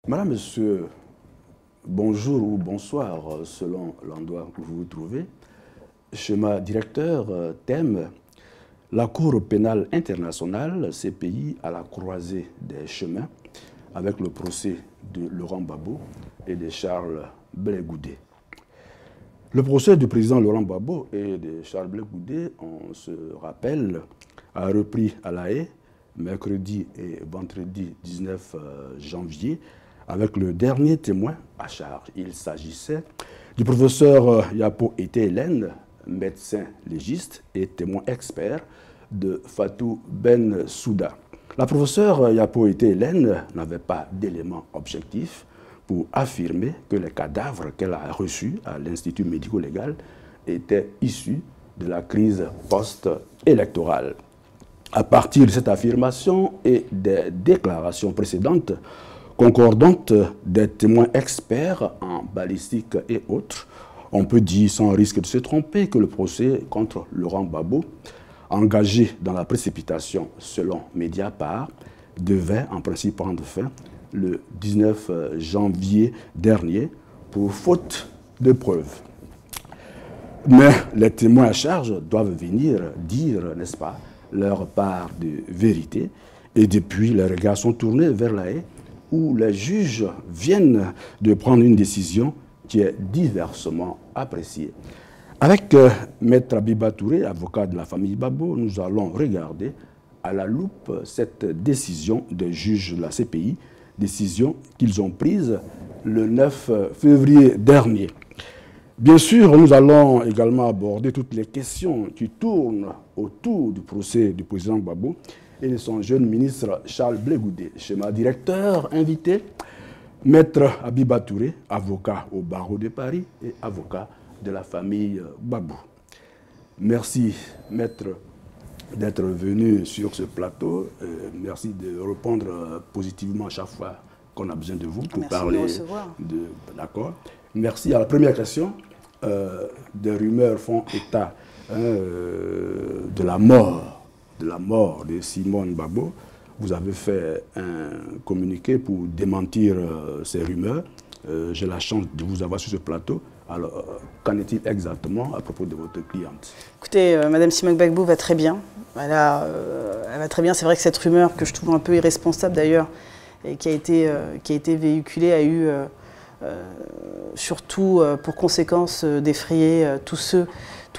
Madame, Monsieur, bonjour ou bonsoir selon l'endroit où vous vous trouvez. Schéma directeur, thème, la Cour pénale internationale, CPI à la croisée des chemins, avec le procès de Laurent Gbagbo et de Charles Blé Goudé. Le procès du président Laurent Gbagbo et de Charles Blé Goudé, on se rappelle, a repris à La Haye, mercredi et vendredi 19 janvier, avec le dernier témoin à charge. Il s'agissait du professeur Yapo Ete Hélène, médecin légiste et témoin expert de Fatou Ben Souda. La professeure Yapo Ete Hélène n'avait pas d'éléments objectifs pour affirmer que les cadavres qu'elle a reçus à l'Institut médico-légal étaient issus de la crise post-électorale. À partir de cette affirmation et des déclarations précédentes, concordantes des témoins experts en balistique et autres, on peut dire sans risque de se tromper que le procès contre Laurent Gbagbo, engagé dans la précipitation selon Mediapart, devait en principe prendre fin le 19 janvier dernier pour faute de preuves. Mais les témoins à charge doivent venir dire, n'est-ce pas, leur part de vérité. Et depuis, les regards sont tournés vers La Haye, où les juges viennent de prendre une décision qui est diversement appréciée. Avec Maître Abiba Touré, avocat de la famille Gbagbo, nous allons regarder à la loupe cette décision des juges de la CPI, décision qu'ils ont prise le 9 février dernier. Bien sûr, nous allons également aborder toutes les questions qui tournent autour du procès du président Gbagbo et de son jeune ministre Charles Blé Goudé. Schéma directeur invité, Maître Abiba Touré, avocat au barreau de Paris et avocat de la famille Gbagbo. Merci, Maître, d'être venu sur ce plateau. Merci de répondre positivement à chaque fois qu'on a besoin de vous pour parler de l'accord. Merci. À la première question, des rumeurs font état de la mort de Simone Gbagbo. Vous avez fait un communiqué pour démentir ces rumeurs. J'ai la chance de vous avoir sur ce plateau. Alors, qu'en est-il exactement à propos de votre cliente? Écoutez, Madame Simone Gbagbo va très bien. Elle va très bien. C'est vrai que cette rumeur, que je trouve un peu irresponsable d'ailleurs, et qui a été véhiculée, a eu surtout pour conséquence d'effrayer tous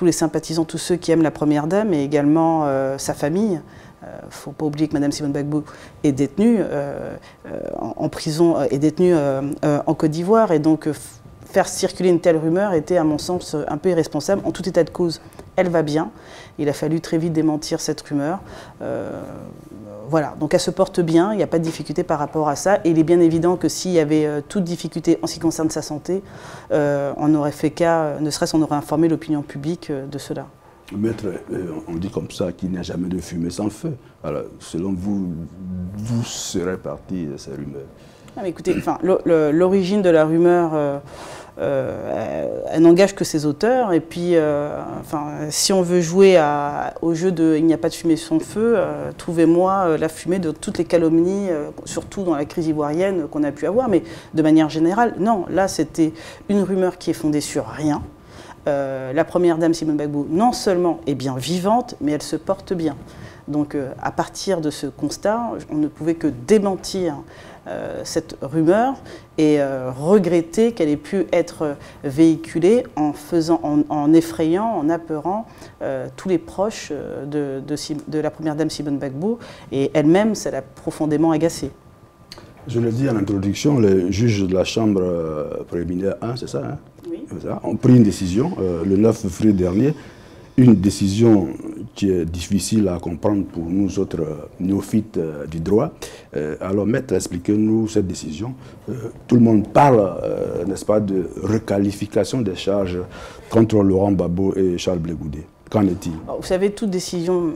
les sympathisants, tous ceux qui aiment la Première Dame, et également sa famille. Il ne faut pas oublier que Mme Simone Gbagbo est détenue en prison, est détenue en Côte d'Ivoire, et donc faire circuler une telle rumeur était, à mon sens, un peu irresponsable. En tout état de cause, elle va bien. Il a fallu très vite démentir cette rumeur. Voilà, donc elle se porte bien, il n'y a pas de difficulté par rapport à ça. Et il est bien évident que s'il y avait toute difficulté en ce qui concerne sa santé, on aurait fait cas, ne serait-ce qu'on aurait informé l'opinion publique de cela. Maître, on dit comme ça qu'il n'y a jamais de fumée sans feu. Alors, selon vous, d'où seraient parties ces rumeurs? Ah, mais écoutez, l'origine de la rumeur, elle n'engage que ses auteurs. Et puis, si on veut jouer au jeu de « il n'y a pas de fumée sans feu », trouvez-moi la fumée de toutes les calomnies, surtout dans la crise ivoirienne qu'on a pu avoir. Mais de manière générale, non, là, c'était une rumeur qui est fondée sur rien. La première dame Simone Gbagbo, non seulement est bien vivante, mais elle se porte bien. Donc, à partir de ce constat, on ne pouvait que démentir cette rumeur et regretter qu'elle ait pu être véhiculée en effrayant, en apeurant tous les proches de la première dame Simone Gbagbo, et elle-même, ça l'a profondément agacée. Je l'ai dit en introduction, les juges de la Chambre préliminaire 1, c'est ça, hein? Oui. Ont pris une décision le 9 février dernier, une décision qui est difficile à comprendre pour nous autres néophytes du droit. Alors, maître, expliquez-nous cette décision. Tout le monde parle, n'est-ce pas, de requalification des charges contre Laurent Gbagbo et Charles Blé Goudé. Qu'en est-il? Vous savez, toute décision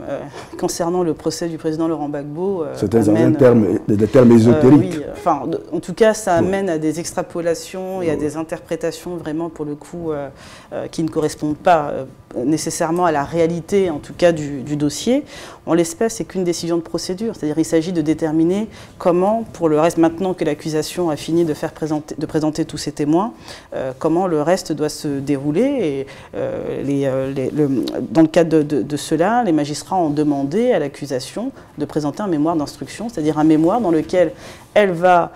concernant le procès du président Laurent Gbagbo... C'est des termes ésotériques. Oui, en tout cas, ça amène à des extrapolations et à des interprétations vraiment, pour le coup, qui ne correspondent pas nécessairement à la réalité, en tout cas, du dossier. En l'espèce, c'est qu'une décision de procédure. C'est-à-dire qu'il s'agit de déterminer comment, pour le reste, maintenant que l'accusation a fini de présenter tous ses témoins, comment le reste doit se dérouler. Et dans le cadre de cela, les magistrats ont demandé à l'accusation de présenter un mémoire d'instruction, c'est-à-dire un mémoire dans lequel elle va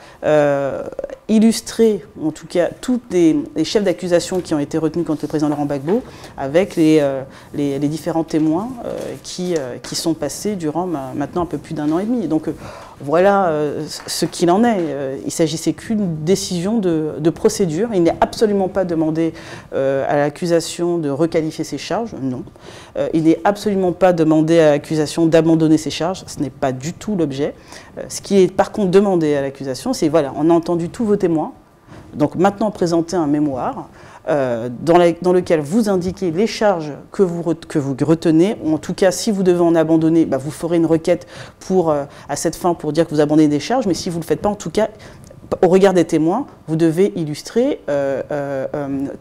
illustrer, en tout cas, tous les chefs d'accusation qui ont été retenus contre le président Laurent Gbagbo, avec les différents témoins qui sont passés durant maintenant un peu plus d'1 an et demi. Donc voilà ce qu'il en est. Il s'agissait qu'une décision de procédure. Il n'est absolument pas demandé à l'accusation de requalifier ses charges, non. Il n'est absolument pas demandé à l'accusation d'abandonner ses charges, ce n'est pas du tout l'objet. Ce qui est par contre demandé à l'accusation, c'est voilà, on a entendu tous vos témoins, donc maintenant présenter un mémoire dans lequel vous indiquez les charges que vous retenez, ou en tout cas si vous devez en abandonner, bah, vous ferez une requête à cette fin pour dire que vous abandonnez des charges, mais si vous ne le faites pas, en tout cas, au regard des témoins, vous devez illustrer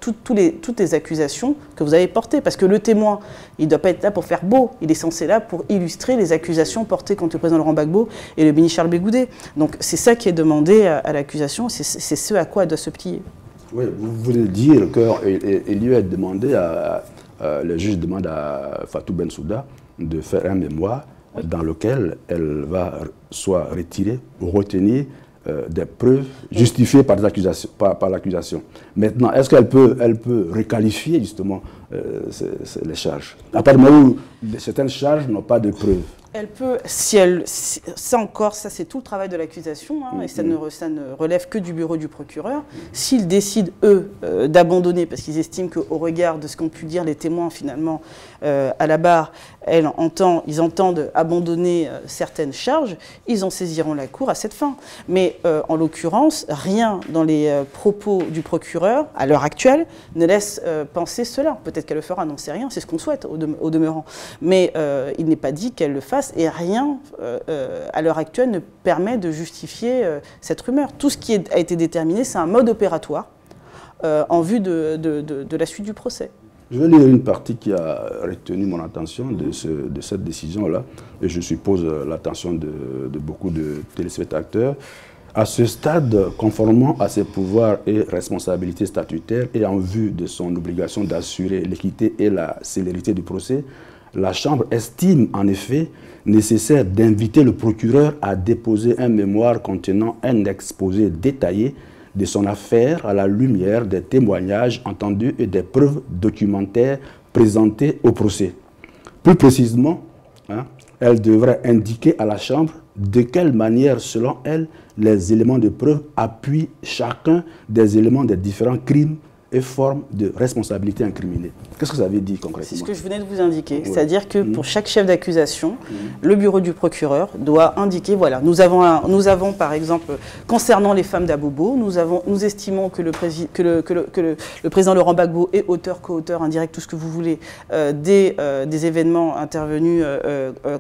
toutes les accusations que vous avez portées. Parce que le témoin, il ne doit pas être là pour faire beau, il est censé là pour illustrer les accusations portées contre le président Laurent Gbagbo et le ministre Charles Blé Goudet. Donc c'est ça qui est demandé à l'accusation, c'est ce à quoi elle doit se plier. Oui, vous voulez dire qu'il lui est demandé, le juge demande à Fatou Bensouda de faire un mémoire dans lequel elle va soit retirer ou retenir des preuves justifiées par l'accusation. Maintenant, est-ce qu'elle peut requalifier justement les charges? À partir du moment où certaines charges n'ont pas de preuves. Elle peut, ça encore, ça c'est tout le travail de l'accusation, hein, et ça ne relève que du bureau du procureur. S'ils décident, eux, d'abandonner, parce qu'ils estiment qu'au regard de ce qu'ont pu dire les témoins finalement à la barre, ils entendent abandonner certaines charges, ils en saisiront la cour à cette fin. Mais en l'occurrence, rien dans les propos du procureur, à l'heure actuelle, ne laisse penser cela. Peut-être qu'elle le fera, n'en sait rien, c'est ce qu'on souhaite au demeurant. Mais il n'est pas dit qu'elle le fasse, et rien, à l'heure actuelle, ne permet de justifier cette rumeur. Tout ce qui a été déterminé, c'est un mode opératoire en vue de la suite du procès. Je vais lire une partie qui a retenu mon attention de cette décision-là, et je suppose l'attention de beaucoup de téléspectateurs. À ce stade, conformément à ses pouvoirs et responsabilités statutaires et en vue de son obligation d'assurer l'équité et la célérité du procès, la Chambre estime en effet nécessaire d'inviter le procureur à déposer un mémoire contenant un exposé détaillé de son affaire à la lumière des témoignages entendus et des preuves documentaires présentées au procès. Plus précisément, elle devrait indiquer à la Chambre de quelle manière, selon elle, les éléments de preuve appuient chacun des éléments des différents crimes et formes de responsabilité incriminée. Qu'est-ce que ça veut dire concrètement? C'est ce que je venais de vous indiquer. Ouais. C'est-à-dire que pour chaque chef d'accusation, le bureau du procureur doit indiquer, voilà, nous avons par exemple, concernant les femmes d'Abobo, nous estimons que le président Laurent Gbagbo est auteur, co-auteur, indirect, tout ce que vous voulez, des événements intervenus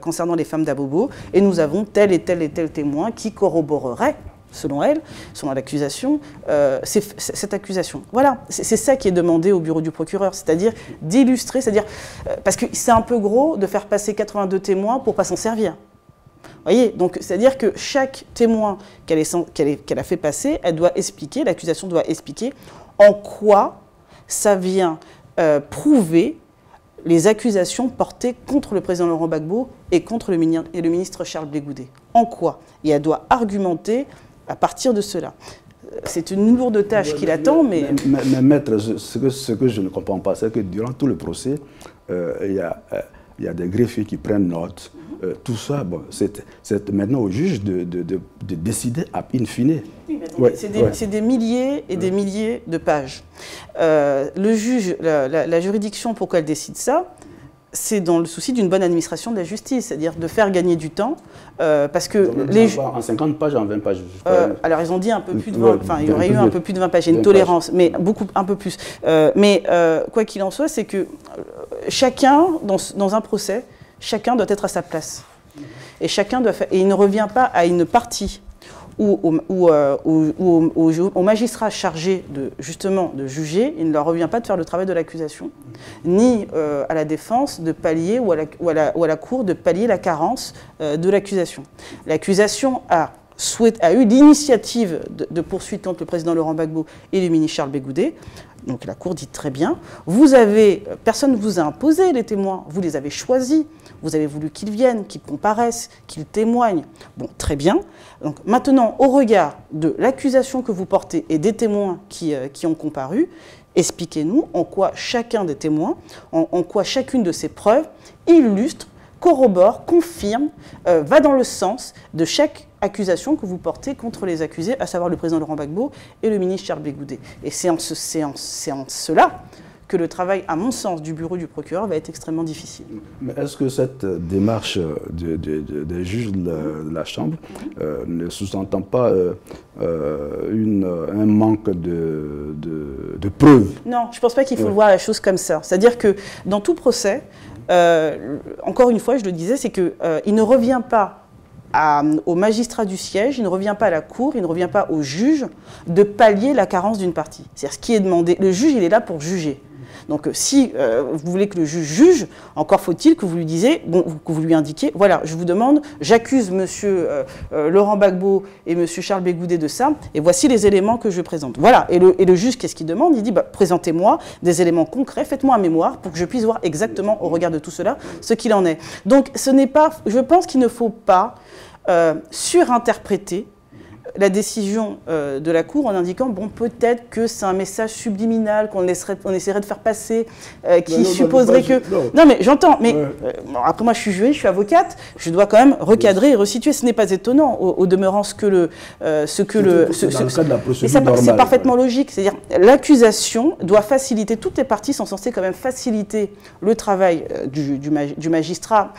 concernant les femmes d'Abobo, et nous avons tel et tel et tel témoin qui corroborerait, selon elle, selon l'accusation, cette accusation. Voilà, c'est ça qui est demandé au bureau du procureur, c'est-à-dire d'illustrer, c'est-à-dire, parce que c'est un peu gros de faire passer 82 témoins pour ne pas s'en servir. Vous voyez, donc c'est-à-dire que chaque témoin qu'elle a fait passer, elle doit expliquer, l'accusation doit expliquer en quoi ça vient prouver les accusations portées contre le président Laurent Gbagbo et contre le ministre Charles Blé Goudet. En quoi? Et elle doit argumenter à partir de cela. C'est une lourde tâche qui l'attend, mais... Mais maître, ce que je ne comprends pas, c'est que durant tout le procès, il y a des greffiers qui prennent note. Tout ça, bon, c'est maintenant au juge de décider in fine. Oui, c'est des milliers et des milliers de pages. Le juge, la juridiction, pourquoi elle décide ça? C'est dans le souci d'une bonne administration de la justice, c'est-à-dire de faire gagner du temps, parce que en 50 pages, en 20 pages. Alors ils ont dit un peu plus de 20, enfin il y aurait eu un peu plus de 20 pages, il y a une tolérance, mais un peu plus. Mais quoi qu'il en soit, c'est que chacun, dans un procès, chacun doit être à sa place. Et chacun doit faire, et il ne revient pas à une partie ou aux magistrats chargés justement de juger, il ne leur revient pas de faire le travail de l'accusation, ni à la défense de pallier ou à la cour de pallier la carence de l'accusation. L'accusation a eu l'initiative de poursuite contre le président Laurent Gbagbo et le ministre Charles Bégoudé. Donc la Cour dit très bien, personne ne vous a imposé les témoins, vous les avez choisis, vous avez voulu qu'ils viennent, qu'ils comparaissent, qu'ils témoignent. Bon, très bien. Donc maintenant, au regard de l'accusation que vous portez et des témoins qui ont comparu, expliquez-nous en quoi chacun des témoins, en quoi chacune de ces preuves illustre, corrobore, confirme, va dans le sens de chaque accusation que vous portez contre les accusés, à savoir le président Laurent Gbagbo et le ministre Charles Bégoudé. Et c'est en cela que le travail, à mon sens, du bureau du procureur va être extrêmement difficile. Mais est-ce que cette démarche des juges de la Chambre ne sous-entend pas un manque de preuves? Non, je ne pense pas qu'il faut voir la chose comme ça. C'est-à-dire que dans tout procès, encore une fois, je le disais, c'est qu'il ne revient pas au magistrat du siège, il ne revient pas à la cour, il ne revient pas au juge de pallier la carence d'une partie. C'est-à-dire ce qui est demandé. Le juge, il est là pour juger. Donc si vous voulez que le juge juge, encore faut-il que vous lui disiez, que vous lui indiquiez, voilà, je vous demande, j'accuse monsieur Laurent Gbagbo et monsieur Charles Bégoudé de ça, et voici les éléments que je présente. Voilà, et le juge, qu'est-ce qu'il demande? Il dit, présentez-moi des éléments concrets, faites-moi un mémoire pour que je puisse voir exactement, au regard de tout cela, ce qu'il en est. Donc ce n'est pas, je pense qu'il ne faut pas surinterpréter la décision de la Cour en indiquant, bon, peut-être que c'est un message subliminal qu'on essaierait de faire passer, qui supposerait que... Non, mais j'entends, mais après moi je suis juée, je suis avocate, je dois quand même recadrer et resituer. Ce n'est pas étonnant, au demeurant, dans le cas de la procédure normale. C'est parfaitement logique, c'est-à-dire l'accusation doit faciliter, toutes les parties sont censées quand même faciliter le travail du magistrat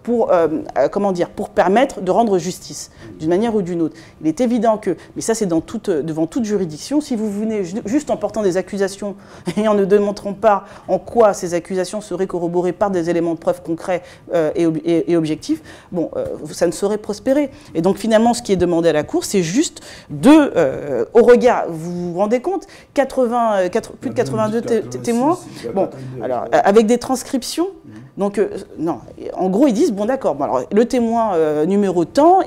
pour permettre de rendre justice, d'une manière ou d'une autre. Il est évident que, mais ça c'est devant toute juridiction, si vous venez juste en portant des accusations et en ne démontrant pas en quoi ces accusations seraient corroborées par des éléments de preuve concrets et objectifs, bon, ça ne saurait prospérer. Et donc finalement, ce qui est demandé à la Cour, c'est juste au regard, vous vous rendez compte, plus de 82 témoins, bon, alors avec des transcriptions. Donc, non, en gros, ils disent, bon d'accord, bon, alors, le témoin numéro tant,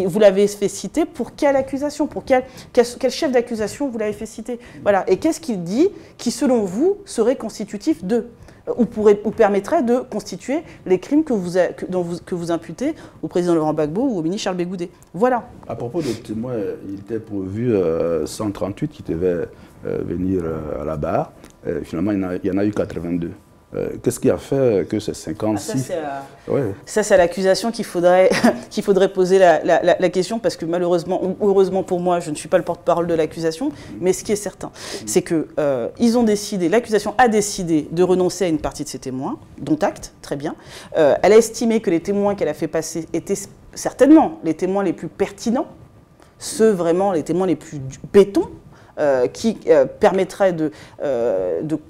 vous l'avez fait citer pour quelle accusation, pour quel chef d'accusation vous l'avez fait citer. Voilà. Et qu'est-ce qu'il dit qui, selon vous, serait constitutif de, ou permettrait de constituer les crimes que vous imputez au président Laurent Gbagbo ou au ministre Charles Bégoudé. Voilà. À propos des témoins, il était prévu 138 qui devaient venir à la barre. Finalement, il y en a eu 82. Qu'est-ce qui a fait que c'est 56? Ça, c'est l'accusation qu'il faudrait poser la question, parce que malheureusement, ou heureusement pour moi, je ne suis pas le porte-parole de l'accusation, mais ce qui est certain, c'est que l'accusation a décidé de renoncer à une partie de ses témoins, dont acte, très bien. Elle a estimé que les témoins qu'elle a fait passer étaient certainement les témoins les plus pertinents, vraiment les témoins les plus béton, qui permettrait de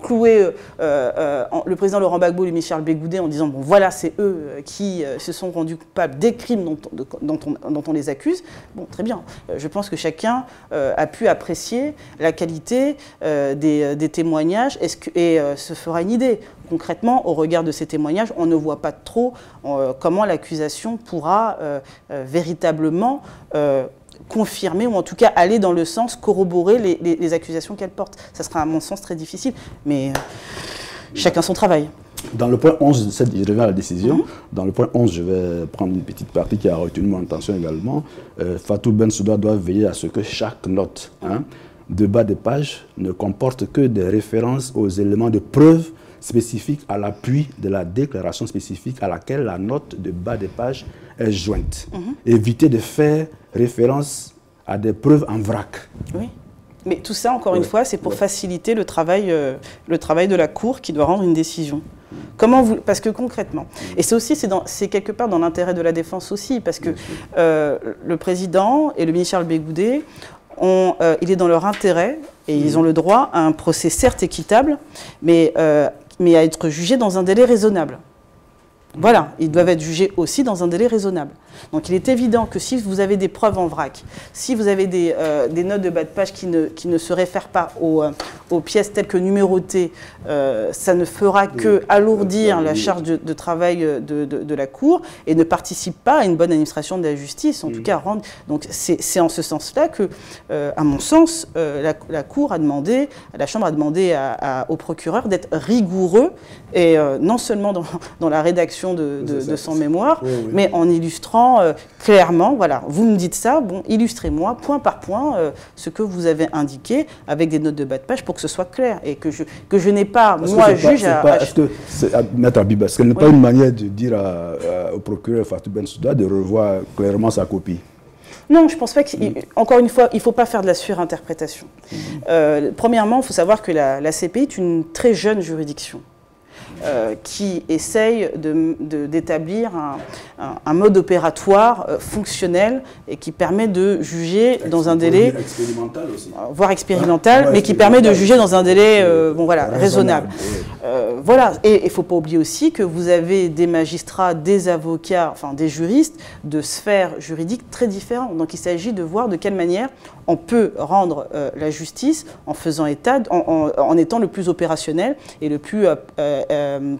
clouer le président Laurent Gbagbo et le ministre Charles Bégoudé en disant, bon voilà, c'est eux qui se sont rendus coupables des crimes dont on les accuse. Bon, très bien. Je pense que chacun a pu apprécier la qualité des témoignages et se fera une idée. Concrètement, au regard de ces témoignages, on ne voit pas trop comment l'accusation pourra véritablement confirmer, ou en tout cas aller dans le sens, corroborer les accusations qu'elle porte. Ça sera à mon sens très difficile, mais chacun son travail. Dans le point 11, je reviens à la décision. Dans le point 11, je vais prendre une petite partie qui a retenu mon attention également. Fatou Bensouda doit veiller à ce que chaque note de bas de page ne comporte que des références aux éléments de preuve spécifiques à l'appui de la déclaration spécifique à laquelle la note de bas de page est jointe. Éviter de faire référence à des preuves en vrac. Oui. Mais tout ça, encore une fois, c'est pour faciliter le travail de la Cour qui doit rendre une décision. Parce que concrètement, et c'est aussi, c'est quelque part dans l'intérêt de la défense aussi, parce que le président et le ministre Charles Bégoudé, il est dans leur intérêt, et ils ont le droit à un procès certes équitable, mais à être jugé dans un délai raisonnable. Voilà, ils doivent être jugés aussi dans un délai raisonnable. Donc il est évident que si vous avez des preuves en vrac, si vous avez des notes de bas de page qui ne se réfèrent pas aux pièces telles que numérotées, ça ne fera que alourdir la charge de travail de la Cour et ne participe pas à une bonne administration de la justice, en tout cas rendre. Donc c'est en ce sens-là que, à mon sens, la Cour a demandé, la Chambre a demandé au procureur d'être rigoureux, et non seulement dans la rédaction de son mémoire, mais en illustrant clairement, voilà, vous me dites ça, bon, illustrez-moi point par point ce que vous avez indiqué avec des notes de bas de page pour que ce soit clair et que je n'ai pas, moi, juge à... Maître Habib, est-ce qu'elle n'est pas une manière de dire au procureur Fatou Bensouda de revoir clairement sa copie? Non, je ne pense pas que... Encore une fois, il ne faut pas faire de la surinterprétation. Premièrement, il faut savoir que la CPI est une très jeune juridiction. Qui essaye d'établir un mode opératoire fonctionnel et qui permet de juger dans un délai... Expérimental aussi. Voire expérimental, mais qui permet de juger dans un délai raisonnable. Voilà, et il ne faut pas oublier aussi que vous avez des magistrats, des avocats, enfin des juristes de sphères juridiques très différentes. Donc il s'agit de voir de quelle manière on peut rendre la justice en faisant état, en étant le plus opérationnel et le plus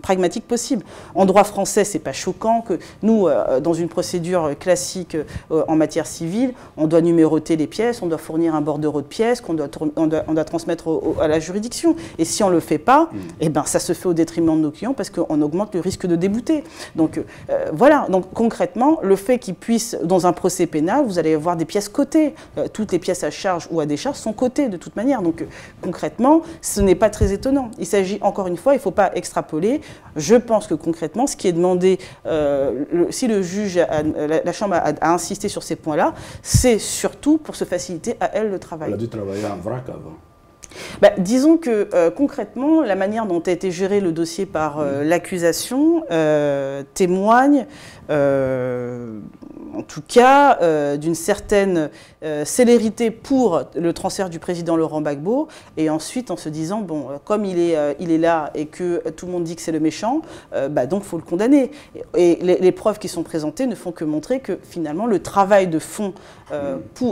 pragmatique possible. En droit français, ce n'est pas choquant que nous, dans une procédure classique en matière civile, on doit numéroter les pièces, on doit fournir un bordereau de pièces qu'on doit transmettre à la juridiction. Et si on ne le fait pas, eh ben, ça se fait au détriment de nos clients parce qu'on augmente le risque de débouter. Donc voilà, donc concrètement, le fait qu'ils puissent, dans un procès pénal, vous allez avoir des pièces cotées. Toutes les pièces à charge ou à décharge sont cotées de toute manière. Donc concrètement, ce n'est pas très étonnant. Il s'agit, encore une fois, il ne faut pas extrapoler. Je pense que concrètement, ce qui est demandé, si le juge, la Chambre a insisté sur ces points-là, c'est surtout pour se faciliter à elle le travail. Elle a dû travailler en vrac avant. Bah, disons que concrètement, la manière dont a été géré le dossier par l'accusation témoigne, en tout cas, d'une certaine célérité pour le transfert du président Laurent Gbagbo, et ensuite en se disant, bon, comme il est là et que tout le monde dit que c'est le méchant, bah, donc il faut le condamner. Et les preuves qui sont présentées ne font que montrer que finalement le travail de fond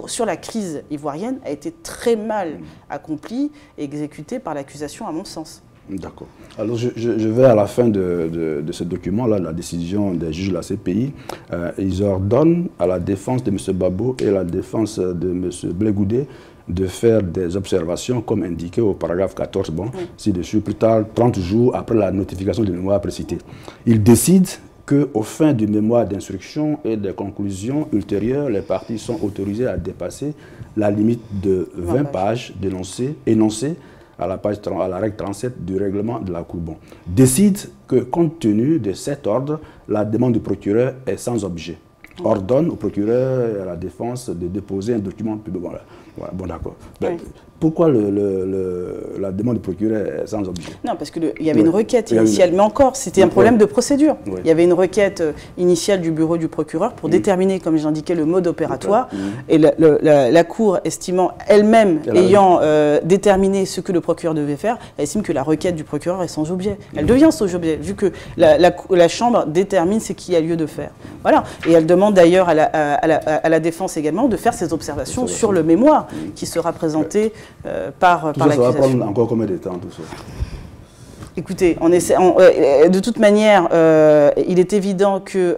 sur la crise ivoirienne a été très mal accompli et exécuté par l'accusation à mon sens. D'accord. Alors je vais à la fin de ce document-là, la décision des juges de la CPI. Ils ordonnent à la défense de M. Gbagbo et la défense de M. Blé Goudé de faire des observations comme indiqué au paragraphe 14, bon, ci-dessus, plus tard, 30 jours après la notification du mémoire précité. Ils décident qu'aux fins du mémoire d'instruction et des conclusions ultérieures, les parties sont autorisées à dépasser la limite de 20 pages énoncées à la règle 37 du règlement de la Cour. Bon, décide que, compte tenu de cet ordre, la demande du procureur est sans objet. Ordonne au procureur et à la défense de déposer un document public. Voilà, bon, d'accord. Pourquoi la demande du procureur est sans objet? Non, parce qu'il y avait une requête initiale, mais encore, c'était un problème de procédure. Il y avait une requête initiale du bureau du procureur pour déterminer, comme j'indiquais, le mode opératoire. Et la Cour, estimant elle-même, ayant déterminé ce que le procureur devait faire, elle estime que la requête du procureur est sans objet. Elle devient sans objet, vu que la Chambre détermine ce qu'il y a lieu de faire. Voilà. Et elle demande d'ailleurs à la défense également de faire ses observations sur le mémoire qui sera présenté par l'accusation. Ça va prendre encore combien de temps, tout ça? Écoutez, de toute manière, il est évident que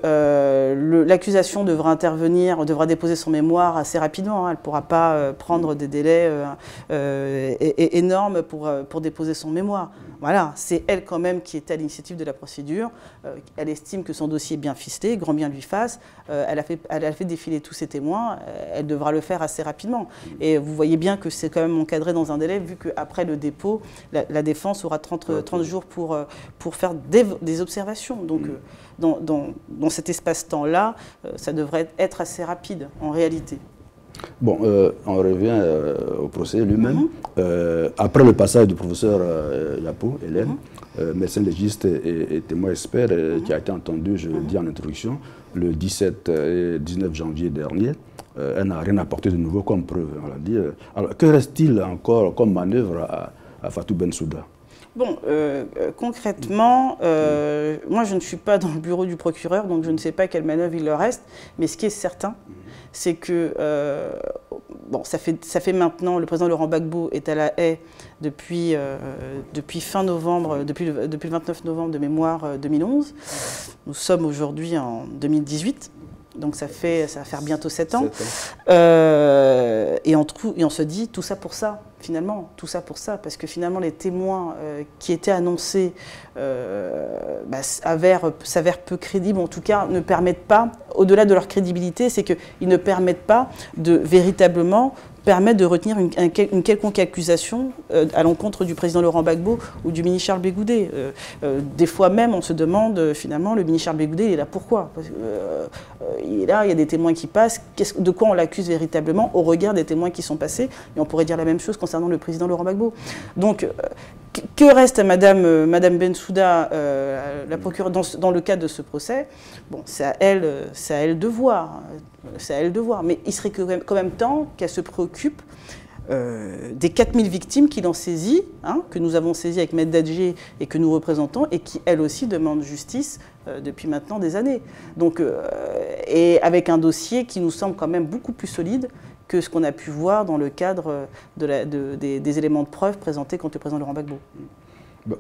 l'accusation devra intervenir, devra déposer son mémoire assez rapidement. Hein. Elle ne pourra pas prendre des délais énormes pour déposer son mémoire. Voilà, c'est elle quand même qui est à l'initiative de la procédure. Elle estime que son dossier est bien ficelé, grand bien lui fasse. Elle a fait défiler tous ses témoins. Elle devra le faire assez rapidement. Et vous voyez bien que c'est quand même encadré dans un délai, vu qu'après le dépôt, la défense aura 30 jours pour faire des observations. Donc, dans cet espace-temps-là, ça devrait être assez rapide, en réalité. Bon, on revient au procès lui-même. Après le passage du professeur Yapo, Hélène, médecin légiste et témoin expert, qui a été entendu, je le dis en introduction, le 17 et 19 janvier dernier, elle n'a rien apporté de nouveau comme preuve. On l'a dit. Alors, que reste-t-il encore comme manœuvre à Fatou Bensouda? Bon, concrètement, moi je ne suis pas dans le bureau du procureur, donc je ne sais pas quelle manœuvre il leur reste, mais ce qui est certain, c'est que, bon, ça fait maintenant, le président Laurent Gbagbo est à La Haye depuis fin novembre, depuis le 29 novembre de mémoire 2011. Nous sommes aujourd'hui en 2018. Donc ça va faire bientôt 7 ans. Et on se dit tout ça pour ça, finalement, tout ça pour ça, parce que finalement les témoins qui étaient annoncés s'avèrent peu crédibles, en tout cas ne permettent pas, au-delà de leur crédibilité, c'est qu'ils ne permettent pas de véritablement permettre de retenir une quelconque accusation à l'encontre du président Laurent Gbagbo ou du ministre Charles Blé Goudet. Des fois même, on se demande finalement, le ministre Charles Blé Goudet, il est là pourquoi? Parce que, il est là, il y a des témoins qui passent. De quoi on l'accuse véritablement au regard des témoins qui sont passés? Et on pourrait dire la même chose concernant le président Laurent Gbagbo. Donc, que reste à Madame Bensouda, la procureure, dans le cadre de ce procès? Bon, c'est à elle de voir. C'est à elle de voir. Mais il serait quand même temps qu'elle se préoccupe des 4000 victimes qu'il en saisit, hein, que nous avons saisies avec Maître Dadje et que nous représentons, et qui, elles aussi, demandent justice depuis maintenant des années. Donc, et avec un dossier qui nous semble quand même beaucoup plus solide que ce qu'on a pu voir dans le cadre des éléments de preuve présentés contre le président Laurent Gbagbo.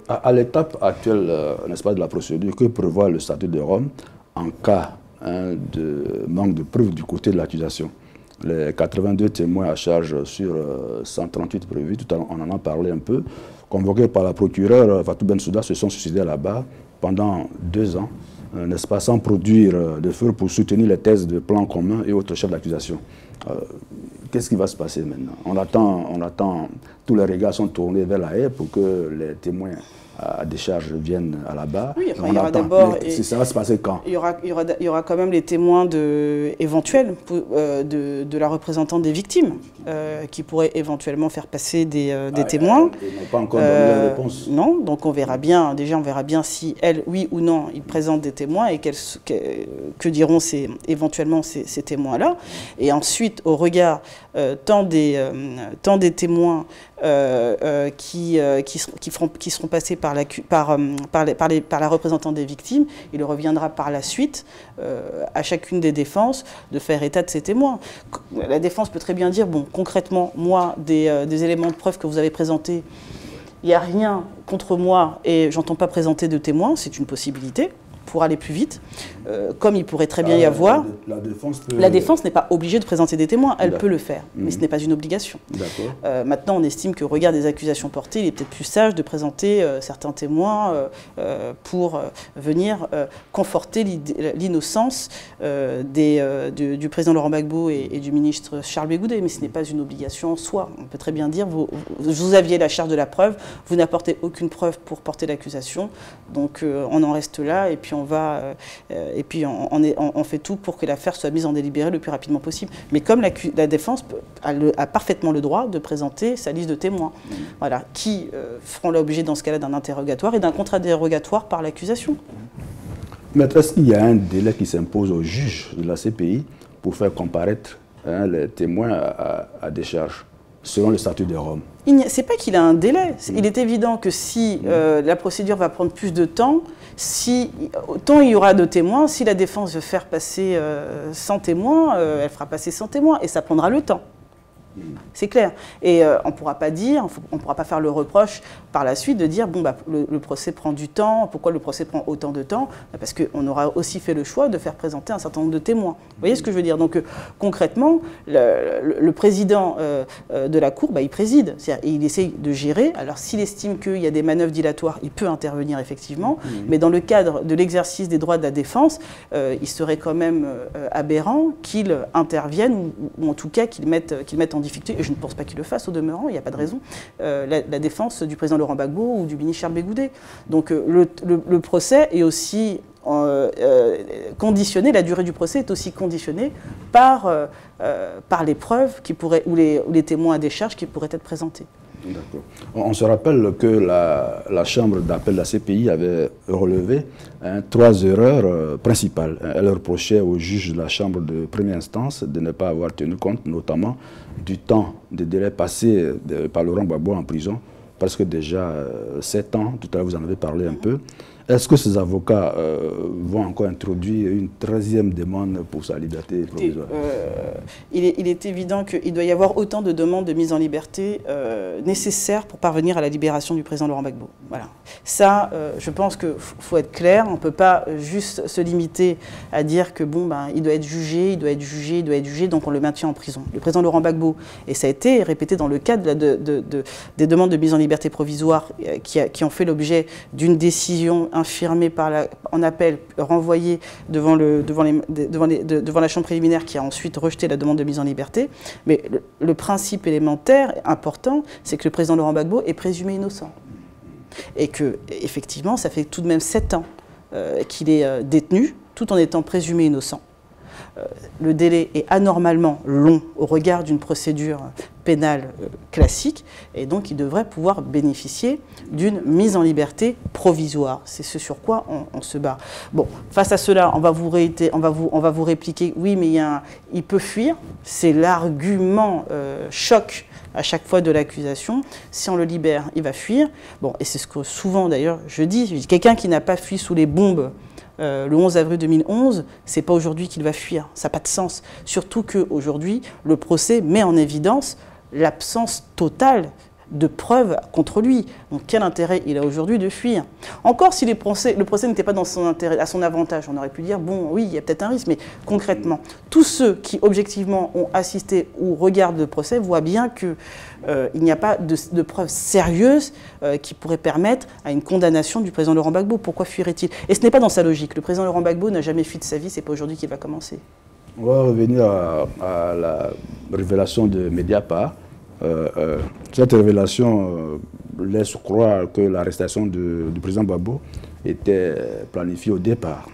À l'étape actuelle, n'est-ce pas, de la procédure, que prévoit le statut de Rome en cas de manque de preuves du côté de l'accusation? Les 82 témoins à charge sur 138 prévus, on en a parlé un peu, convoqués par la procureure Fatou Bensouda, se sont suicidés là-bas pendant 2 ans, n'est-ce pas, sans produire de feu pour soutenir les thèses de plan commun et autres chefs d'accusation. Qu'est-ce qui va se passer maintenant? On attend, tous les regards sont tournés vers La Haye pour que les témoins à décharge viennent à la barre. Oui, enfin, il y aura d'abord... Ça va se passer quand? Il y aura quand même les témoins éventuels de la représentante des victimes qui pourraient éventuellement faire passer des témoins. Ils n'ont pas encore donné la réponse. Non, donc on verra bien, déjà on verra bien si elle, oui ou non, ils présentent des témoins et que diront éventuellement ces témoins-là. Et ensuite, au regard tant des témoins qui seront passés par la représentante des victimes, il reviendra par la suite à chacune des défenses de faire état de ces témoins. La défense peut très bien dire, bon, concrètement, moi, des éléments de preuve que vous avez présentés, il n'y a rien contre moi et j'entends pas présenter de témoins, c'est une possibilité pour aller plus vite, comme il pourrait très bien y avoir. La défense n'est pas obligée de présenter des témoins, elle peut le faire, mais ce n'est pas une obligation. Maintenant, on estime qu'au regard des accusations portées, il est peut-être plus sage de présenter certains témoins pour venir conforter l'innocence du président Laurent Gbagbo et du ministre Charles Blé Goudet, mais ce n'est pas une obligation en soi. On peut très bien dire, vous aviez la charge de la preuve, vous n'apportez aucune preuve pour porter l'accusation, donc on en reste là, et puis on fait tout pour que l'affaire soit mise en délibéré le plus rapidement possible. Mais comme la défense a parfaitement le droit de présenter sa liste de témoins, voilà, qui feront l'objet dans ce cas-là d'un interrogatoire et d'un contre-interrogatoire par l'accusation. Maître, est-ce qu'il y a un délai qui s'impose au juge de la CPI pour faire comparaître les témoins à décharge, selon le statut de Rome? C'est pas qu'il a un délai. Il est évident que si la procédure va prendre plus de temps, autant il y aura de témoins, si la défense veut faire passer 100 témoins, elle fera passer 100 témoins et ça prendra le temps. C'est clair. Et on ne pourra pas dire, on ne pourra pas faire le reproche par la suite de dire bon, bah, le procès prend du temps, pourquoi le procès prend autant de temps? Parce qu'on aura aussi fait le choix de faire présenter un certain nombre de témoins. Vous voyez ce que je veux dire? Donc concrètement, le président de la Cour, bah, il préside, c'est-à-dire il essaye de gérer. Alors s'il estime qu'il y a des manœuvres dilatoires, il peut intervenir effectivement, mais dans le cadre de l'exercice des droits de la défense, il serait quand même aberrant qu'il intervienne ou en tout cas qu'il mette en difficulté, et je ne pense pas qu'il le fasse au demeurant, il n'y a pas de raison, la défense du président Laurent Gbagbo ou du ministre Charles Blé Goudet. Donc le procès est aussi conditionné, la durée du procès est aussi conditionnée par les preuves ou les témoins à décharge qui pourraient être présentés. D'accord. On se rappelle que la Chambre d'appel de la CPI avait relevé 3 erreurs principales. Elle reprochait au juge de la Chambre de première instance de ne pas avoir tenu compte notamment du temps de délai passé par Laurent Gbagbo en prison presque déjà 7 ans, tout à l'heure vous en avez parlé un peu. Est-ce que ces avocats vont encore introduire une 13e demande pour sa liberté provisoire? Il est évident qu'il doit y avoir autant de demandes de mise en liberté nécessaires pour parvenir à la libération du président Laurent Gbagbo. Voilà. Ça, je pense qu'il faut être clair. On ne peut pas juste se limiter à dire que bon, ben, il doit être jugé, il doit être jugé, il doit être jugé, donc on le maintient en prison. Le président Laurent Gbagbo, et ça a été répété dans le cadre des demandes de mise en liberté provisoire qui ont fait l'objet d'une décision infirmé en appel, renvoyé devant la chambre préliminaire qui a ensuite rejeté la demande de mise en liberté. Mais le principe élémentaire, important, c'est que le président Laurent Gbagbo est présumé innocent. Et que, effectivement, ça fait tout de même 7 ans qu'il est détenu, tout en étant présumé innocent. Le délai est anormalement long au regard d'une procédure pénale classique, et donc il devrait pouvoir bénéficier d'une mise en liberté provisoire. C'est ce sur quoi on se bat. Bon, face à cela, on va vous répliquer, oui, mais il peut fuir. C'est l'argument choc à chaque fois de l'accusation. Si on le libère, il va fuir. Bon, et c'est ce que souvent d'ailleurs je dis, quelqu'un qui n'a pas fui sous les bombes le 11 avril 2011, c'est pas aujourd'hui qu'il va fuir. Ça n'a pas de sens. Surtout qu'aujourd'hui, le procès met en évidence l'absence totale de preuves contre lui. Donc quel intérêt il a aujourd'hui de fuir? Encore si le procès n'était pas dans son intérêt, à son avantage, on aurait pu dire, bon, oui, il y a peut-être un risque, mais concrètement, tous ceux qui objectivement ont assisté ou regardent le procès voient bien qu'il n'y a pas de preuves sérieuses qui pourraient permettre à une condamnation du président Laurent Gbagbo. Pourquoi fuirait-il? Et ce n'est pas dans sa logique. Le président Laurent Gbagbo n'a jamais fui de sa vie, c'est pas aujourd'hui qu'il va commencer. On va revenir à la révélation de Mediapart. Cette révélation laisse croire que l'arrestation du président Gbagbo était planifiée au départ,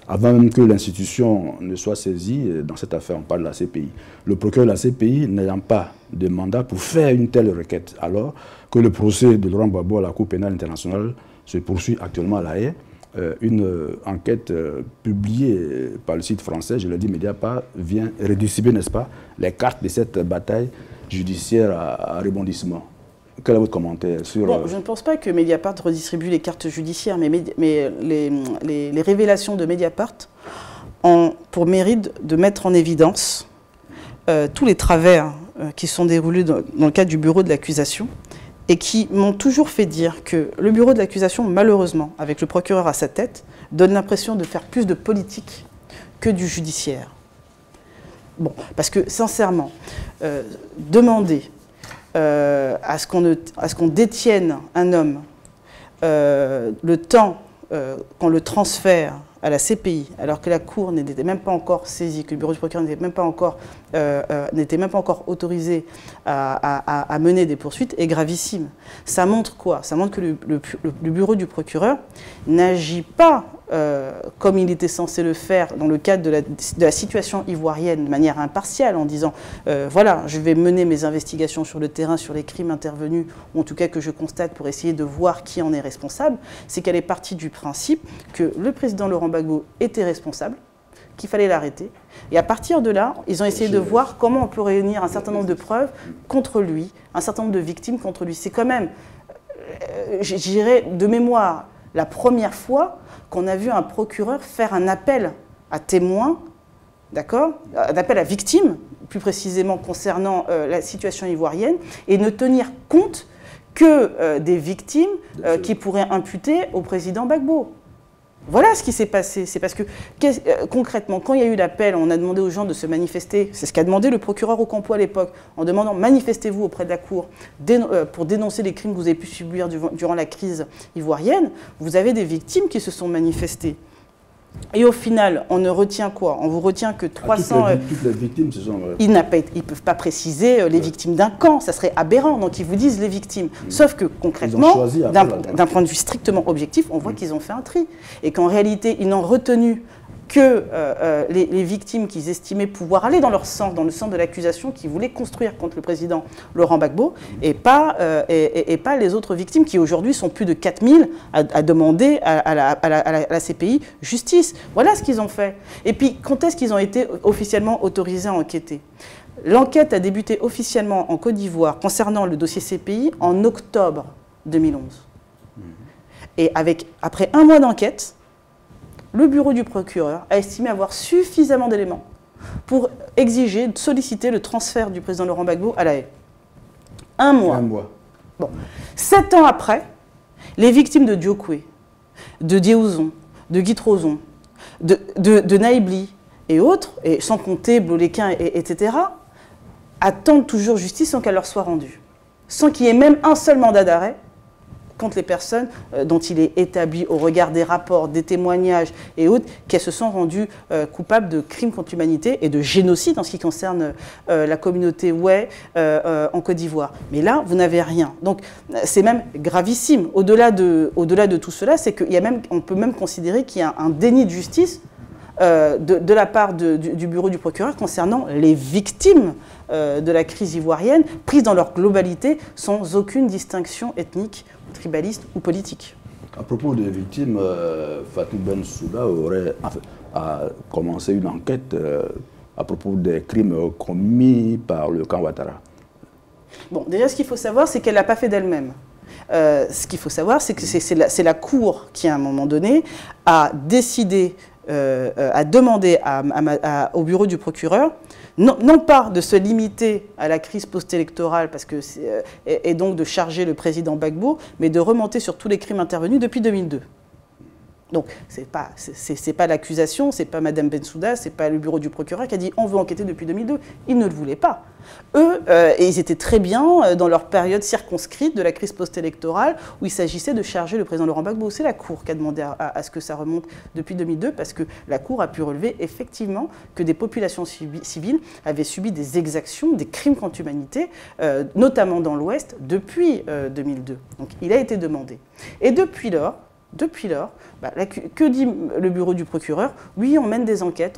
avant même que l'institution ne soit saisie. Dans cette affaire, on parle de la CPI. Le procureur de la CPI n'ayant pas de mandat pour faire une telle requête, alors que le procès de Laurent Gbagbo à la Cour pénale internationale se poursuit actuellement à La Haye. Une enquête publiée par le site français, je l'ai dit, Mediapart, vient redistribuer, n'est-ce pas, les cartes de cette bataille judiciaire à rebondissement. Quel est votre commentaire sur... Bon, je ne pense pas que Mediapart redistribue les cartes judiciaires, mais les révélations de Mediapart ont pour mérite de mettre en évidence tous les travers qui sont déroulés dans le cadre du bureau de l'accusation et qui m'ont toujours fait dire que le bureau de l'accusation, malheureusement, avec le procureur à sa tête, donne l'impression de faire plus de politique que du judiciaire. Bon, parce que, sincèrement, demander à ce qu'on détienne un homme le temps qu'on le transfère à la CPI, alors que la Cour n'était même pas encore saisie, que le bureau du procureur n'était même pas encore autorisé à mener des poursuites, est gravissime. Ça montre quoi? Ça montre que le bureau du procureur n'agit pas comme il était censé le faire dans le cadre de la situation ivoirienne de manière impartiale, en disant voilà, je vais mener mes investigations sur le terrain, sur les crimes intervenus, ou en tout cas que je constate pour essayer de voir qui en est responsable. C'est qu'elle est partie du principe que le président Laurent Gbagbo était responsable, qu'il fallait l'arrêter. Et à partir de là, ils ont essayé de voir comment on peut réunir un certain nombre de preuves contre lui, un certain nombre de victimes contre lui. C'est quand même, je dirais de mémoire, la première fois qu'on a vu un procureur faire un appel à témoins, d'accord, un appel à victimes, plus précisément concernant la situation ivoirienne, et ne tenir compte que des victimes qui pourraient imputer au président Gbagbo. Voilà ce qui s'est passé. C'est parce que, concrètement, quand il y a eu l'appel, on a demandé aux gens de se manifester. C'est ce qu'a demandé le procureur Ocampo à l'époque, en demandant « manifestez-vous auprès de la Cour pour dénoncer les crimes que vous avez pu subir durant la crise ivoirienne ». Vous avez des victimes qui se sont manifestées. Et au final, on ne retient quoi? On vous retient que 300... Toutes les victimes, ce sont... Ils ne peuvent pas préciser les victimes d'un camp, ça serait aberrant, donc ils vous disent les victimes. Sauf que concrètement, d'un point de vue strictement objectif, on voit qu'ils ont fait un tri. Et qu'en réalité, ils n'ont retenu que les victimes qu'ils estimaient pouvoir aller dans leur sens, dans le sens de l'accusation qu'ils voulaient construire contre le président Laurent Gbagbo, et pas les autres victimes qui aujourd'hui sont plus de 4000 à demander à la CPI justice. Voilà ce qu'ils ont fait. Et puis, quand est-ce qu'ils ont été officiellement autorisés à enquêter? L'enquête a débuté officiellement en Côte d'Ivoire concernant le dossier CPI en octobre 2011. Et après un mois d'enquête, le bureau du procureur a estimé avoir suffisamment d'éléments pour exiger, solliciter le transfert du président Laurent Gbagbo à La Haye. Un mois. Bon. 7 ans après, les victimes de Diokwe, de Diaouzon, de Guy Trozon, de Naïbli et autres, et sans compter Bloléquin, etc., attendent toujours justice sans qu'elle leur soit rendue. Sans qu'il y ait même un seul mandat d'arrêt contre les personnes dont il est établi au regard des rapports, des témoignages et autres, qu'elles se sont rendues coupables de crimes contre l'humanité et de génocide en ce qui concerne la communauté Oué en Côte d'Ivoire. Mais là, vous n'avez rien. Donc, c'est même gravissime. Au-delà de tout cela, c'est qu'on peut même considérer qu'il y a un déni de justice de la part du bureau du procureur concernant les victimes de la crise ivoirienne, prises dans leur globalité, sans aucune distinction ethnique, tribaliste ou politique. À propos des victimes, Fatou Bensouda a commencé une enquête à propos des crimes commis par le camp Ouattara. Bon, déjà, ce qu'il faut savoir, c'est qu'elle ne l'a pas fait d'elle-même. Ce qu'il faut savoir, c'est que c'est la Cour qui, à un moment donné, a décidé, a demandé au bureau du procureur, non pas de se limiter à la crise post-électorale et donc de charger le président Gbagbo, mais de remonter sur tous les crimes intervenus depuis 2002. Donc, c'est pas l'accusation, c'est pas Madame Bensouda, c'est pas le bureau du procureur qui a dit on veut enquêter depuis 2002. Ils ne le voulaient pas. Eux, et ils étaient très bien dans leur période circonscrite de la crise post-électorale où il s'agissait de charger le président Laurent Gbagbo. C'est la Cour qui a demandé à ce que ça remonte depuis 2002 parce que la Cour a pu relever effectivement que des populations civiles avaient subi des exactions, des crimes contre l'humanité, notamment dans l'Ouest, depuis 2002. Donc, il a été demandé. Et depuis lors, que dit le bureau du procureur? Oui, on mène des enquêtes,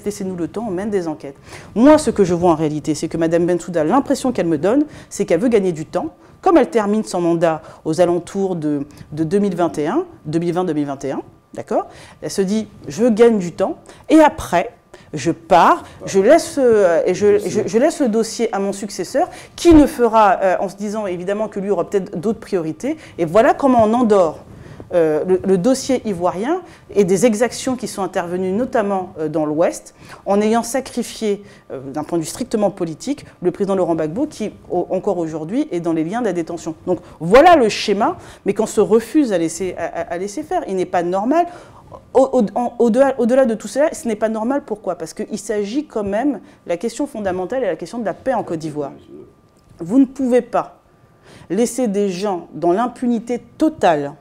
laissez-nous le temps, on mène des enquêtes. Moi, ce que je vois en réalité, c'est que Mme Bensouda, l'impression qu'elle me donne, c'est qu'elle veut gagner du temps. Comme elle termine son mandat aux alentours de 2020-2021, d'accord? Elle se dit, je gagne du temps, et après, je pars, je laisse le dossier à mon successeur, qui le fera en se disant évidemment que lui aura peut-être d'autres priorités, et voilà comment on endort le dossier ivoirien et des exactions qui sont intervenues notamment dans l'Ouest, en ayant sacrifié, d'un point de vue strictement politique, le président Laurent Gbagbo qui, encore aujourd'hui, est dans les liens de la détention. Donc voilà le schéma, mais qu'on se refuse à laisser faire. Il n'est pas normal. Au-delà de tout cela, ce n'est pas normal. Pourquoi? Parce qu'il s'agit quand même, la question fondamentale est la question de la paix en Côte d'Ivoire. Vous ne pouvez pas laisser des gens dans l'impunité totale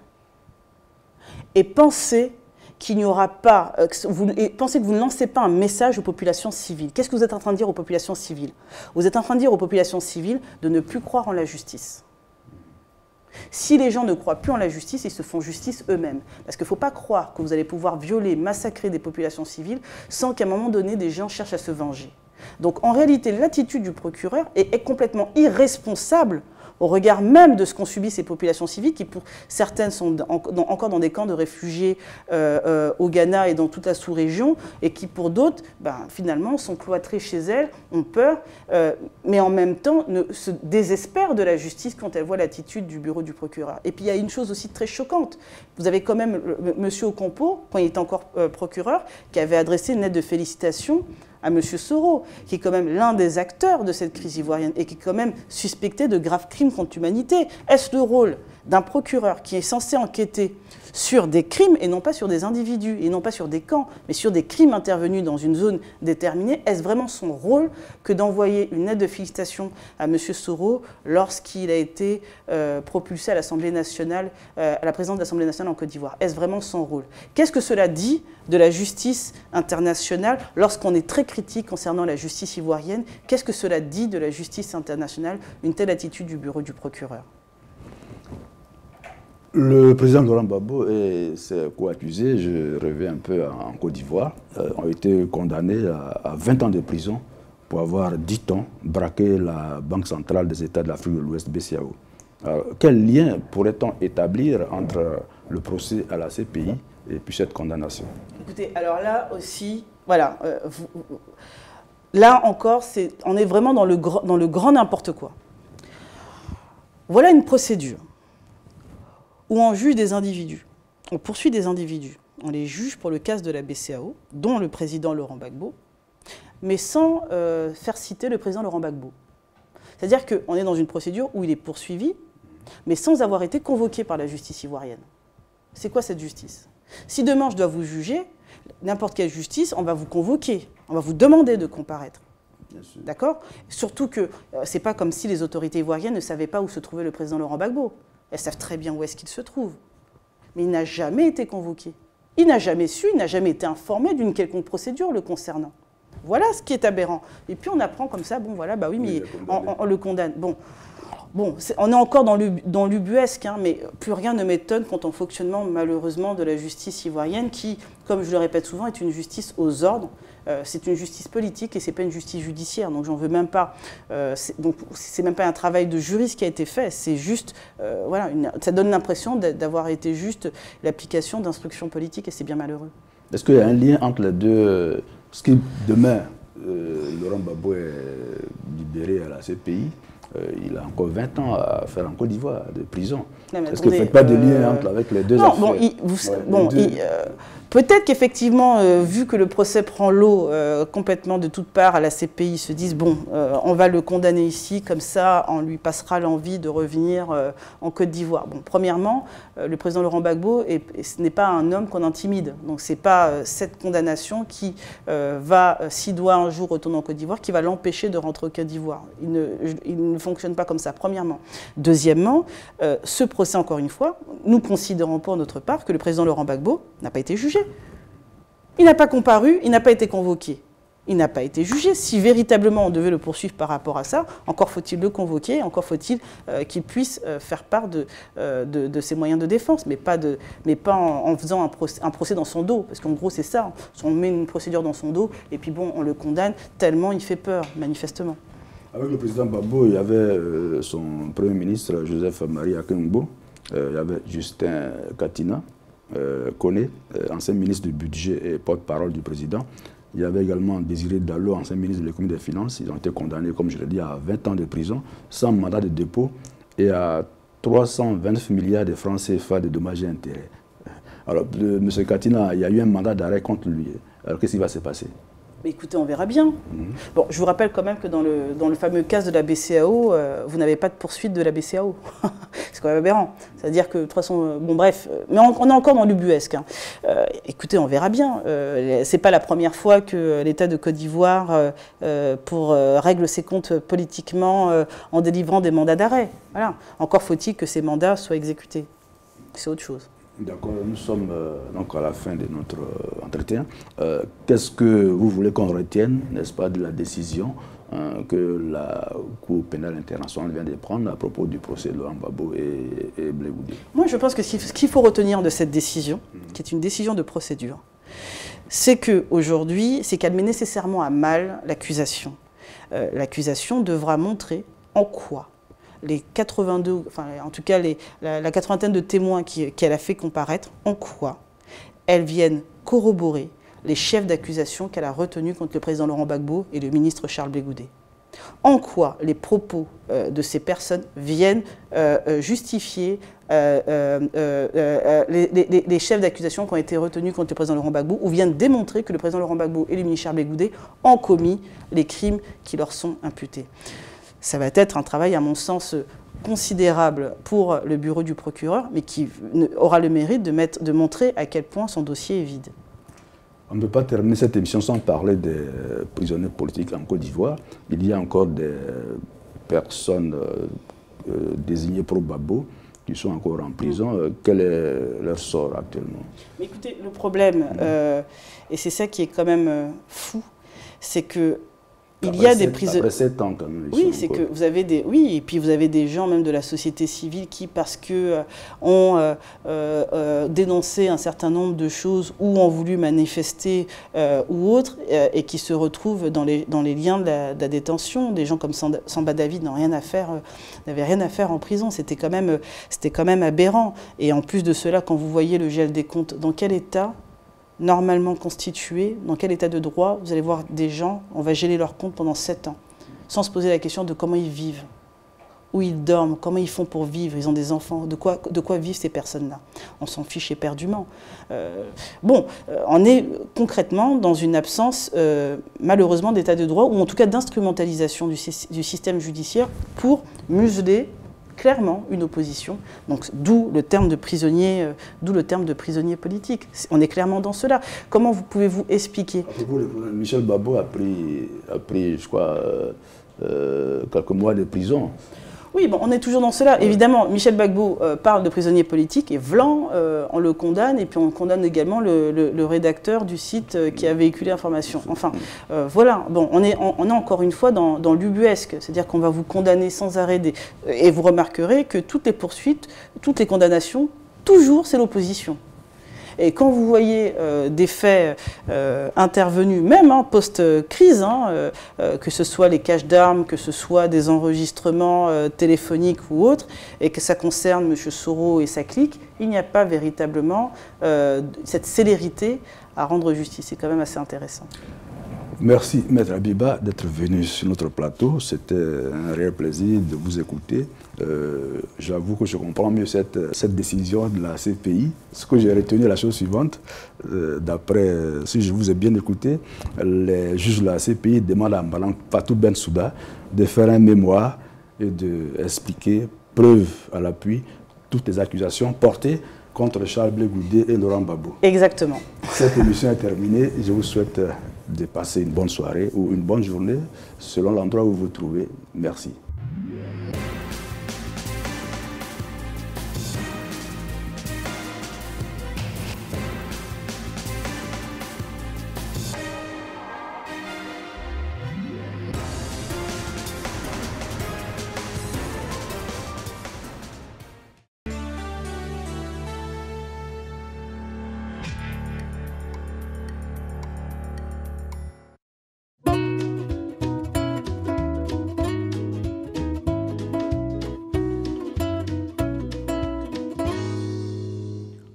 et penser qu'il n'y aura pas, pensez que vous ne lancez pas un message aux populations civiles. Qu'est-ce que vous êtes en train de dire aux populations civiles? Vous êtes en train de dire aux populations civiles de ne plus croire en la justice. Si les gens ne croient plus en la justice, ils se font justice eux-mêmes. Parce qu'il ne faut pas croire que vous allez pouvoir violer, massacrer des populations civiles sans qu'à un moment donné, des gens cherchent à se venger. Donc en réalité, l'attitude du procureur est complètement irresponsable au regard même de ce qu'ont subi ces populations civiles, qui pour certaines sont encore dans des camps de réfugiés au Ghana et dans toute la sous-région, et qui pour d'autres, finalement, sont cloîtrées chez elles, ont peur, mais en même temps se désespèrent de la justice quand elles voient l'attitude du bureau du procureur. Et puis il y a une chose aussi très choquante. Vous avez quand même M. Ocampo, quand il était encore procureur, qui avait adressé une lettre de félicitations à M. Soro, qui est quand même l'un des acteurs de cette crise ivoirienne et qui est quand même suspecté de graves crimes contre l'humanité. Est-ce le rôle d'un procureur qui est censé enquêter sur des crimes et non pas sur des individus, et non pas sur des camps, mais sur des crimes intervenus dans une zone déterminée? Est-ce vraiment son rôle que d'envoyer une lettre de félicitation à M. Soro lorsqu'il a été propulsé à l'Assemblée nationale, à la présidence de l'Assemblée nationale en Côte d'Ivoire? Est-ce vraiment son rôle? Qu'est-ce que cela dit de la justice internationale lorsqu'on est très critique concernant la justice ivoirienne? Qu'est-ce que cela dit de la justice internationale, une telle attitude du bureau du procureur? Le président Laurent Gbagbo et ses co-accusés, je reviens un peu en Côte d'Ivoire, ont été condamnés à 20 ans de prison pour avoir, dit-on, braqué la Banque centrale des États de l'Afrique de l'Ouest, BCAO. Alors, quel lien pourrait-on établir entre le procès à la CPI et puis cette condamnation? Écoutez, alors là aussi, voilà, là encore, on est vraiment dans le grand n'importe quoi. Voilà une procédure où on juge des individus, on poursuit des individus, on les juge pour le cas de la BCAO, dont le président Laurent Gbagbo, mais sans faire citer le président Laurent Gbagbo. C'est-à-dire qu'on est dans une procédure où il est poursuivi, mais sans avoir été convoqué par la justice ivoirienne. C'est quoi cette justice? Si demain je dois vous juger, n'importe quelle justice, on va vous convoquer, on va vous demander de comparaître. D'accord? Surtout que ce n'est pas comme si les autorités ivoiriennes ne savaient pas où se trouvait le président Laurent Gbagbo. Elles savent très bien où est-ce qu'il se trouve. Mais il n'a jamais été convoqué. Il n'a jamais su, il n'a jamais été informé d'une quelconque procédure le concernant. Voilà ce qui est aberrant. Et puis on apprend comme ça, bon voilà, bah oui, mais on le condamne. Bon, on est encore dans l'ubuesque, hein, mais plus rien ne m'étonne quant au fonctionnement malheureusement de la justice ivoirienne qui, comme je le répète souvent, est une justice aux ordres. C'est une justice politique et c'est pas une justice judiciaire, donc j'en veux même pas. Donc c'est même pas un travail de juriste qui a été fait, c'est juste, voilà, ça donne l'impression d'avoir été juste l'application d'instructions politiques et c'est bien malheureux. Est-ce qu'il y a un lien entre les deux? Parce que demain, Laurent Gbagbo est libéré à la CPI. Il a encore 20 ans à faire en Côte d'Ivoire de prison. Est-ce que vous ne faites pas de lien avec les deux affaires? Peut-être qu'effectivement, vu que le procès prend l'eau complètement de toutes parts à la CPI, ils se disent, bon, on va le condamner ici, comme ça, on lui passera l'envie de revenir en Côte d'Ivoire. Bon, premièrement, le président Laurent Gbagbo, ce n'est pas un homme qu'on intimide. Donc, ce n'est pas cette condamnation qui va, s'il doit un jour retourner en Côte d'Ivoire, qui va l'empêcher de rentrer en Côte d'Ivoire. Il ne fonctionne pas comme ça, premièrement. Deuxièmement, ce procès, encore une fois, nous considérons pour notre part que le président Laurent Gbagbo n'a pas été jugé. Il n'a pas comparu, il n'a pas été convoqué. Il n'a pas été jugé. Si véritablement on devait le poursuivre par rapport à ça, encore faut-il le convoquer, encore faut-il qu'il puisse faire part de ses moyens de défense, mais pas en faisant un procès dans son dos. Parce qu'en gros, c'est ça. On met une procédure dans son dos et puis bon, on le condamne tellement il fait peur, manifestement. Avec le président Gbagbo, il y avait son premier ministre, Joseph-Marie Akengbo, il y avait Justin Katina, Koné, ancien ministre du budget et porte-parole du président. Il y avait également Désiré Dallo, ancien ministre de l'économie et des finances. Ils ont été condamnés, comme je l'ai dit, à 20 ans de prison, sans mandat de dépôt et à 329 milliards de francs CFA de dommages et intérêts. Alors, M. Katina, il y a eu un mandat d'arrêt contre lui. Alors, qu'est-ce qui va se passer? Mais écoutez, on verra bien. Bon, je vous rappelle quand même que dans le fameux cas de la BCAO, vous n'avez pas de poursuite de la BCAO. C'est quand même aberrant. C'est-à-dire que, de toute façon, bon bref, mais on est encore dans l'ubuesque. Hein. Écoutez, on verra bien. C'est pas la première fois que l'État de Côte d'Ivoire règle ses comptes politiquement en délivrant des mandats d'arrêt. Voilà. Encore faut-il que ces mandats soient exécutés. C'est autre chose. D'accord, nous sommes donc à la fin de notre entretien. Qu'est-ce que vous voulez qu'on retienne, n'est-ce pas, de la décision que la Cour pénale internationale vient de prendre à propos du procès de Laurent Gbagbo et Blé Goudé? Moi, je pense que ce qu'il faut retenir de cette décision, qui est une décision de procédure, c'est qu'aujourd'hui, c'est qu'elle met nécessairement à mal l'accusation. L'accusation devra montrer en quoi les 82, enfin en tout cas la quatre-vingtaine de témoins qu'elle a fait comparaître, en quoi elles viennent corroborer les chefs d'accusation qu'elle a retenus contre le président Laurent Gbagbo et le ministre Charles Blé Goudé. En quoi les propos de ces personnes viennent justifier les chefs d'accusation qui ont été retenus contre le président Laurent Gbagbo ou viennent démontrer que le président Laurent Gbagbo et le ministre Charles Blé Goudé ont commis les crimes qui leur sont imputés. Ça va être un travail, à mon sens, considérable pour le bureau du procureur, mais qui aura le mérite de montrer à quel point son dossier est vide. On ne peut pas terminer cette émission sans parler des prisonniers politiques en Côte d'Ivoire. Il y a encore des personnes désignées pro-Gbagbo qui sont encore en prison. Quel est leur sort actuellement? Mais écoutez, le problème, et c'est ça qui est quand même fou, c'est que Il y a des prisonniers. Après 7 ans, quand même. Oui, c'est que vous avez des. Oui, et puis vous avez des gens, même de la société civile, qui, parce que ont dénoncé un certain nombre de choses ou ont voulu manifester ou autres, et qui se retrouvent dans les liens de la détention. Des gens comme Samba David n'avaient rien à faire en prison. C'était quand même aberrant. Et en plus de cela, quand vous voyez le gel des comptes, dans quel état normalement constitué, dans quel état de droit, vous allez voir des gens, on va geler leurs comptes pendant 7 ans, sans se poser la question de comment ils vivent, où ils dorment, comment ils font pour vivre, ils ont des enfants, de quoi vivent ces personnes-là. On s'en fiche éperdument. On est concrètement dans une absence, malheureusement, d'état de droit, ou en tout cas d'instrumentalisation du système judiciaire pour museler clairement une opposition, donc d'où le terme de prisonnier, politique. On est clairement dans cela. Comment pouvez-vous expliquer? Michel Gbagbo a pris, je crois, quelques mois de prison. Oui, bon, on est toujours dans cela. Évidemment, Michel Gbagbo parle de prisonnier politique et Vlan, on le condamne, et puis on condamne également le rédacteur du site qui a véhiculé l'information. Enfin, voilà. Bon, on est encore une fois dans l'ubuesque, c'est-à-dire qu'on va vous condamner sans arrêt. Et vous remarquerez que toutes les poursuites, toutes les condamnations, toujours c'est l'opposition. Et quand vous voyez des faits intervenus, même post-crise, que ce soit les caches d'armes, que ce soit des enregistrements téléphoniques ou autres, et que ça concerne M. Soro et sa clique, il n'y a pas véritablement cette célérité à rendre justice. C'est quand même assez intéressant. Merci, Maître Abiba, d'être venu sur notre plateau. C'était un réel plaisir de vous écouter. J'avoue que je comprends mieux cette décision de la CPI. Ce que j'ai retenu est la chose suivante. D'après, si je vous ai bien écouté, les juges de la CPI demandent à Mme Fatou Bensouda de faire un mémoire et d'expliquer, preuve à l'appui, toutes les accusations portées contre Charles Blé Goudé et Laurent Gbagbo. Exactement. Cette émission est terminée. Je vous souhaite de passer une bonne soirée ou une bonne journée selon l'endroit où vous vous trouvez. Merci.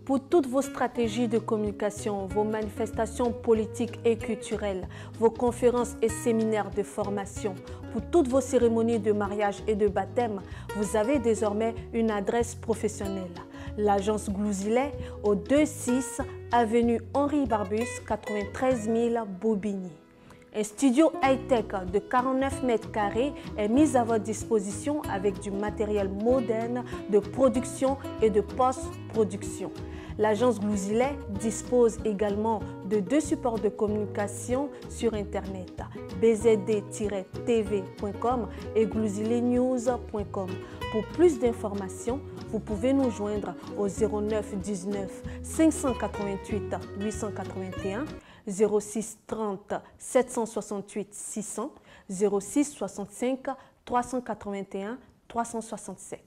Pour toutes vos stratégies de communication, vos manifestations politiques et culturelles, vos conférences et séminaires de formation, pour toutes vos cérémonies de mariage et de baptême, vous avez désormais une adresse professionnelle. L'agence Glouzilet au 26 avenue Henri Barbus, 93 000 Bobigny. Un studio high-tech de 49 mètres carrés est mis à votre disposition avec du matériel moderne de production et de post-production. L'agence Glouzilet dispose également de 2 supports de communication sur Internet, bzd-tv.com et glouziletnews.com. Pour plus d'informations, vous pouvez nous joindre au 09 19 588 881, 06 30 768 600, 06 65 381 367.